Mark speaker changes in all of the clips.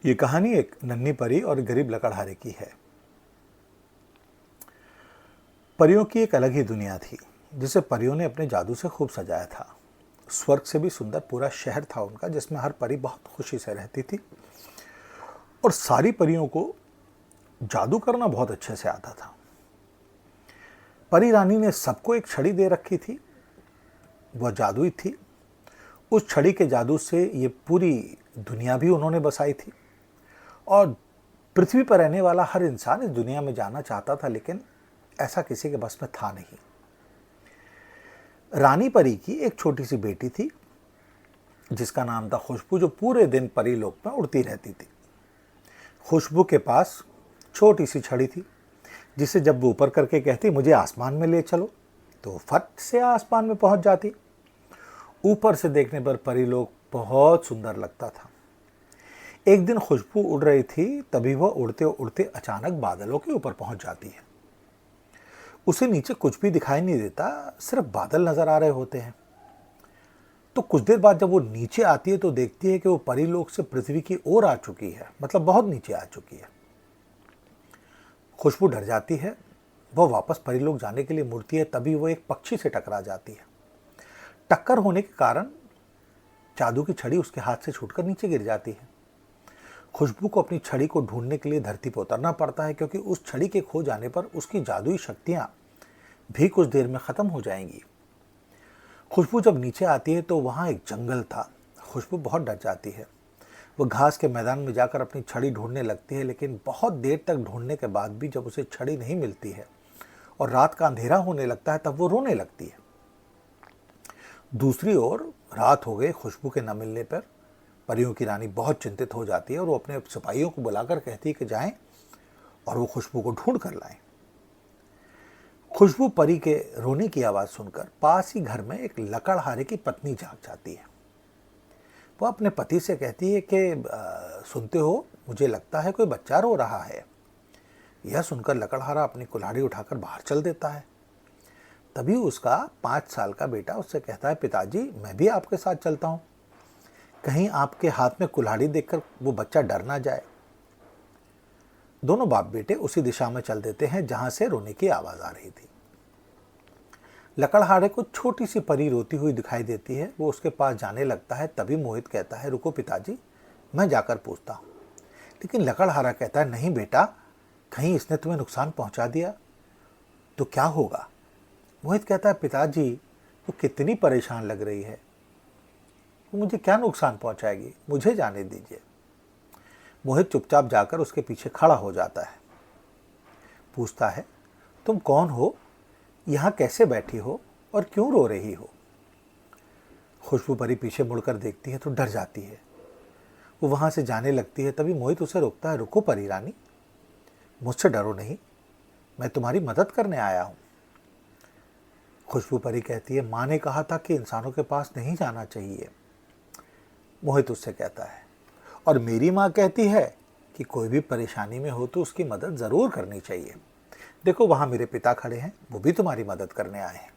Speaker 1: ये कहानी एक नन्ही परी और गरीब लकड़हारे की है। परियों की एक अलग ही दुनिया थी, जिसे परियों ने अपने जादू से खूब सजाया था। स्वर्ग से भी सुंदर पूरा शहर था उनका, जिसमें हर परी बहुत खुशी से रहती थी और सारी परियों को जादू करना बहुत अच्छे से आता था। परी रानी ने सबको एक छड़ी दे रखी थी, वह जादुई थी। उस छड़ी के जादू से ये पूरी दुनिया भी उन्होंने बसाई थी और पृथ्वी पर रहने वाला हर इंसान इस दुनिया में जाना चाहता था, लेकिन ऐसा किसी के बस में था नहीं। रानी परी की एक छोटी सी बेटी थी, जिसका नाम था खुशबू, जो पूरे दिन परी लोक में उड़ती रहती थी। खुशबू के पास छोटी सी छड़ी थी, जिसे जब वो ऊपर करके कहती मुझे आसमान में ले चलो, तो फट से आसमान में पहुंच जाती। ऊपर से देखने पर परी लोक बहुत सुंदर लगता था। एक दिन खुशबू उड़ रही थी, तभी वह उड़ते उड़ते अचानक बादलों के ऊपर पहुंच जाती है। उसे नीचे कुछ भी दिखाई नहीं देता, सिर्फ बादल नजर आ रहे होते हैं। तो कुछ देर बाद जब वो नीचे आती है तो देखती है कि वो परीलोक से पृथ्वी की ओर आ चुकी है, मतलब बहुत नीचे आ चुकी है। खुशबू डर जाती है, वह वापस परीलोक जाने के लिए मुड़ती है, तभी वो एक पक्षी से टकरा जाती है। टक्कर होने के कारण जादू की छड़ी उसके हाथ से छूटकर नीचे गिर जाती है। खुशबू को अपनी छड़ी को ढूंढने के लिए धरती पर उतरना पड़ता है, क्योंकि उस छड़ी के खो जाने पर उसकी जादुई शक्तियां भी कुछ देर में खत्म हो जाएंगी। खुशबू जब नीचे आती है तो वहां एक जंगल था। खुशबू बहुत डर जाती है। वो घास के मैदान में जाकर अपनी छड़ी ढूंढने लगती है, लेकिन बहुत देर तक ढूंढने के बाद भी जब उसे छड़ी नहीं मिलती है और रात का अंधेरा होने लगता है, तब वो रोने लगती है। दूसरी ओर रात हो गई। खुशबू के न मिलने पर परियों की रानी बहुत चिंतित हो जाती है और वो अपने सिपाहियों को बुलाकर कहती है कि जाएं और वो खुशबू को ढूंढ कर लाएं। खुशबू परी के रोने की आवाज सुनकर पास ही घर में एक लकड़हारे की पत्नी जाग जाती है। वो अपने पति से कहती है कि सुनते हो, मुझे लगता है कोई बच्चा रो रहा है। यह सुनकर लकड़हारा अपनी कुल्हाड़ी उठाकर बाहर चल देता है। तभी उसका 5 साल का बेटा उससे कहता है, पिताजी मैं भी आपके साथ चलता हूं, कहीं आपके हाथ में कुल्हाड़ी देखकर वो बच्चा डर ना जाए। दोनों बाप बेटे उसी दिशा में चल देते हैं जहां से रोने की आवाज आ रही थी। लकड़हारे को छोटी सी परी रोती हुई दिखाई देती है। वो उसके पास जाने लगता है, तभी मोहित कहता है, रुको पिताजी, मैं जाकर पूछता हूं। लेकिन लकड़हारा कहता है, नहीं बेटा, कहीं इसने तुम्हें नुकसान पहुंचा दिया तो क्या होगा। मोहित कहता है, पिताजी वो कितनी परेशान लग रही है, वो मुझे क्या नुकसान पहुंचाएगी, मुझे जाने दीजिए। मोहित चुपचाप जाकर उसके पीछे खड़ा हो जाता है। पूछता है, तुम कौन हो, यहां कैसे बैठी हो और क्यों रो रही हो। खुशबू परी पीछे मुड़कर देखती है तो डर जाती है। वो वहां से जाने लगती है, तभी मोहित उसे रोकता है, रुको परी रानी, मुझसे डरो नहीं, मैं तुम्हारी मदद करने आया हूं। खुशबू परी कहती है, माँ ने कहा था कि इंसानों के पास नहीं जाना चाहिए। मोहित उससे कहता है, और मेरी माँ कहती है कि कोई भी परेशानी में हो तो उसकी मदद जरूर करनी चाहिए। देखो वहां मेरे पिता खड़े हैं, वो भी तुम्हारी मदद करने आए हैं।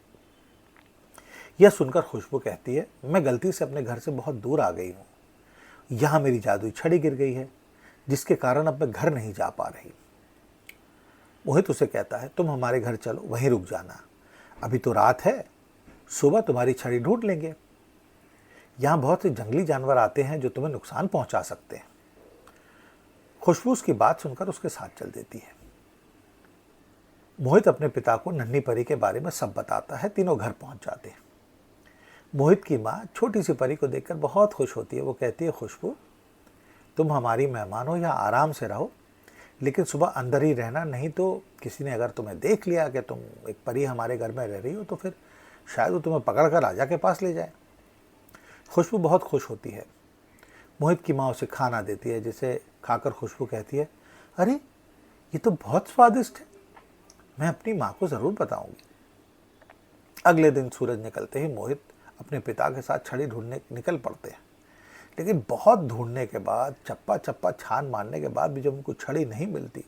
Speaker 1: यह सुनकर खुशबू कहती है, मैं गलती से अपने घर से बहुत दूर आ गई हूँ, यहां मेरी जादुई छड़ी गिर गई है, जिसके कारण अब मैं घर नहीं जा पा रही। मोहित उसे कहता है, तुम हमारे घर चलो, वहीं रुक जाना, अभी तो रात है, सुबह तुम्हारी छड़ी ढूंढ लेंगे। यहां बहुत से जंगली जानवर आते हैं जो तुम्हें नुकसान पहुंचा सकते हैं। खुशबू उसकी बात सुनकर उसके साथ चल देती है। मोहित अपने पिता को नन्ही परी के बारे में सब बताता है। तीनों घर पहुंच जाते हैं। मोहित की माँ छोटी सी परी को देखकर बहुत खुश होती है। वो कहती है, खुशबू तुम हमारी मेहमान हो, यहाँ आराम से रहो, लेकिन सुबह अंदर ही रहना, नहीं तो किसी ने अगर तुम्हें देख लिया कि तुम एक परी हमारे घर में रह रही हो तो फिर शायद वो तुम्हें पकड़ कर राजा के पास ले जाए। खुशबू बहुत खुश होती है। मोहित की माँ उसे खाना देती है, जिसे खाकर खुशबू कहती है, अरे ये तो बहुत स्वादिष्ट है, मैं अपनी माँ को ज़रूर बताऊंगी। अगले दिन सूरज निकलते ही मोहित अपने पिता के साथ छड़ी ढूंढने निकल पड़ते हैं, लेकिन बहुत ढूंढने के बाद, चप्पा चप्पा छान मारने के बाद भी जब उनको छड़ी नहीं मिलती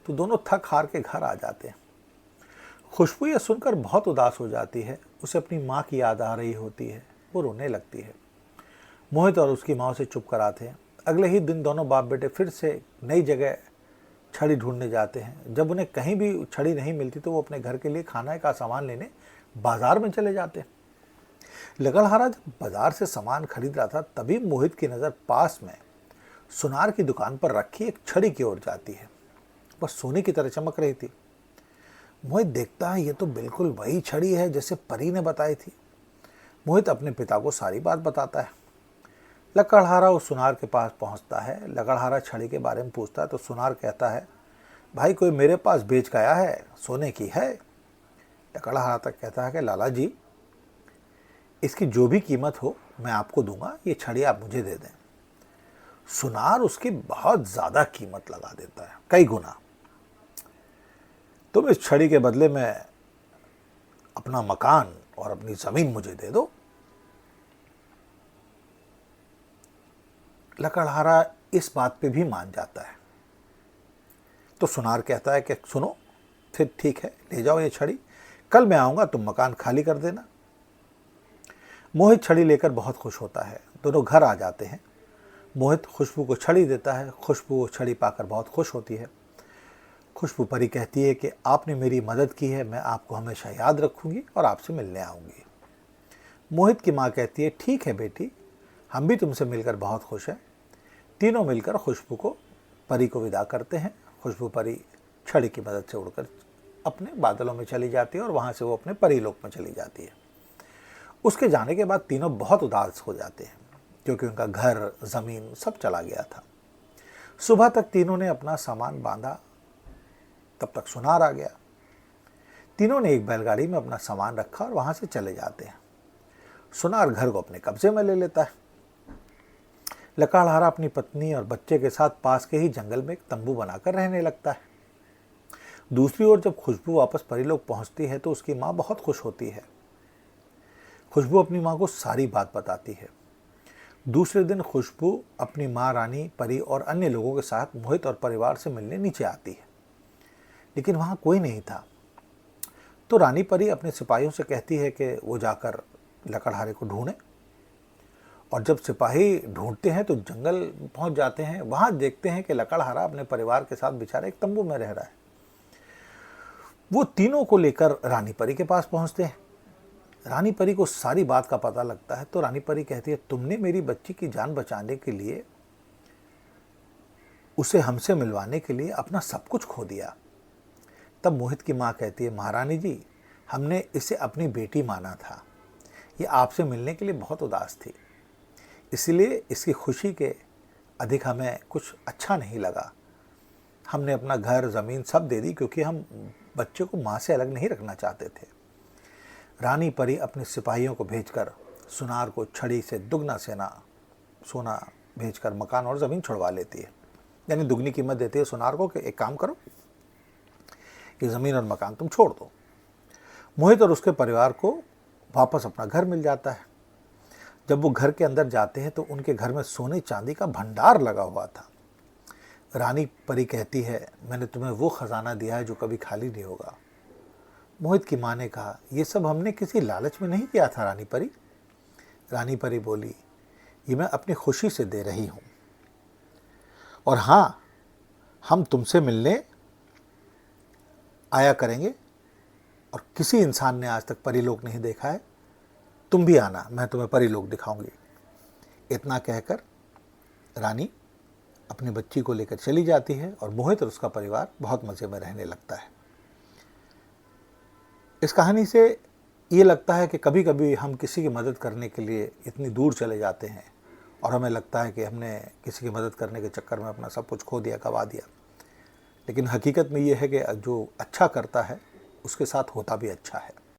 Speaker 1: तो दोनों थक हार के घर आ जाते हैं। खुशबू यह सुनकर बहुत उदास हो जाती है। उसे अपनी माँ की याद आ रही होती है, वो रोने लगती है। मोहित और उसकी माँ उसे चुप कराते हैं। अगले ही दिन दोनों बाप बेटे फिर से नई जगह छड़ी ढूंढने जाते हैं। जब उन्हें कहीं भी छड़ी नहीं मिलती तो वो अपने घर के लिए खाने का सामान लेने बाजार में चले जाते हैं। लकड़हारा जब बाजार से सामान खरीद रहा था तभी मोहित की नज़र पास में सुनार की दुकान पर रखी एक छड़ी की ओर जाती है। बस सोने की तरह चमक रही थी। मोहित देखता है ये तो बिल्कुल वही छड़ी है जैसे परी ने बताई थी। मोहित अपने पिता को सारी बात बताता है। लकड़हारा उस सुनार के पास पहुंचता है। लकड़हारा छड़ी के बारे में पूछता है तो सुनार कहता है, भाई कोई मेरे पास बेच गया है, सोने की है। लकड़हारा तक कहता है कि लाला जी, इसकी जो भी कीमत हो मैं आपको दूंगा, ये छड़ी आप मुझे दे दें। सुनार उसकी बहुत ज़्यादा कीमत लगा देता है, कई गुना। तुम इस छड़ी के बदले में अपना मकान और अपनी ज़मीन मुझे दे दो। लकड़हारा इस बात पे भी मान जाता है। तो सुनार कहता है कि सुनो, फिर ठीक है, ले जाओ ये छड़ी, कल मैं आऊँगा, तुम मकान खाली कर देना। मोहित छड़ी लेकर बहुत खुश होता है। दोनों घर आ जाते हैं। मोहित खुशबू को छड़ी देता है। खुशबू वो छड़ी पाकर बहुत खुश होती है। खुशबू परी कहती है कि आपने मेरी मदद की है, मैं आपको हमेशा याद रखूंगी और आपसे मिलने आऊँगी। मोहित की माँ कहती है, ठीक है बेटी, हम भी तुमसे मिलकर बहुत खुश हैं। तीनों मिलकर खुशबू को परी को विदा करते हैं। खुशबू परी छड़ी की मदद से उड़कर अपने बादलों में चली जाती है और वहाँ से वो अपने परी लोक में चली जाती है। उसके जाने के बाद तीनों बहुत उदास हो जाते हैं क्योंकि उनका घर, ज़मीन सब चला गया था। सुबह तक तीनों ने अपना सामान बांधा, तब तक सुनार आ गया। तीनों ने एक बैलगाड़ी में अपना सामान रखा और वहाँ से चले जाते हैं। सुनार घर को अपने कब्जे में ले लेता है। लकड़हारा अपनी पत्नी और बच्चे के साथ पास के ही जंगल में एक तंबू बनाकर रहने लगता है। दूसरी ओर जब खुशबू वापस परीलोक पहुंचती है तो उसकी माँ बहुत खुश होती है। खुशबू अपनी माँ को सारी बात बताती है। दूसरे दिन खुशबू अपनी माँ, रानी परी और अन्य लोगों के साथ मोहित और परिवार से मिलने नीचे आती है, लेकिन वहाँ कोई नहीं था। तो रानी परी अपने सिपाहियों से कहती है कि वो जाकर लकड़हारे को ढूंढें। और जब सिपाही ढूंढते हैं तो जंगल पहुंच जाते हैं। वहाँ देखते हैं कि लकड़हारा अपने परिवार के साथ बेचारा एक तंबू में रह रहा है। वो तीनों को लेकर रानी परी के पास पहुंचते हैं। रानी परी को सारी बात का पता लगता है तो रानी परी कहती है, तुमने मेरी बच्ची की जान बचाने के लिए, उसे हमसे मिलवाने के लिए अपना सब कुछ खो दिया। तब मोहित की माँ कहती है, महारानी जी, हमने इसे अपनी बेटी माना था। ये आपसे मिलने के लिए बहुत उदास थी, इसलिए इसकी खुशी के अधिक हमें कुछ अच्छा नहीं लगा। हमने अपना घर, ज़मीन सब दे दी क्योंकि हम बच्चे को माँ से अलग नहीं रखना चाहते थे। रानी परी अपने सिपाहियों को भेजकर सुनार को छड़ी से दुगना सोना भेजकर मकान और ज़मीन छुड़वा लेती है। यानी दुगनी कीमत देती है सुनार को कि एक काम करो, ये ज़मीन और मकान तुम छोड़ दो। मोहित और उसके परिवार को वापस अपना घर मिल जाता है। जब वो घर के अंदर जाते हैं तो उनके घर में सोने चांदी का भंडार लगा हुआ था। रानी परी कहती है, मैंने तुम्हें वो खजाना दिया है जो कभी खाली नहीं होगा। मोहित की माँ ने कहा, ये सब हमने किसी लालच में नहीं किया था रानी परी। रानी परी बोली, ये मैं अपनी खुशी से दे रही हूँ। और हाँ, हम तुमसे मिलने आया करेंगे और किसी इंसान ने आज तक परीलोक नहीं देखा है, तुम भी आना, मैं तुम्हें परीलोक दिखाऊंगी। इतना कहकर रानी अपनी बच्ची को लेकर चली जाती है और मोहित और उसका परिवार बहुत मज़े में रहने लगता है। इस कहानी से ये लगता है कि कभी कभी हम किसी की मदद करने के लिए इतनी दूर चले जाते हैं और हमें लगता है कि हमने किसी की मदद करने के चक्कर में अपना सब कुछ खो दिया, गवा दिया। लेकिन हकीकत में ये है कि जो अच्छा करता है उसके साथ होता भी अच्छा है।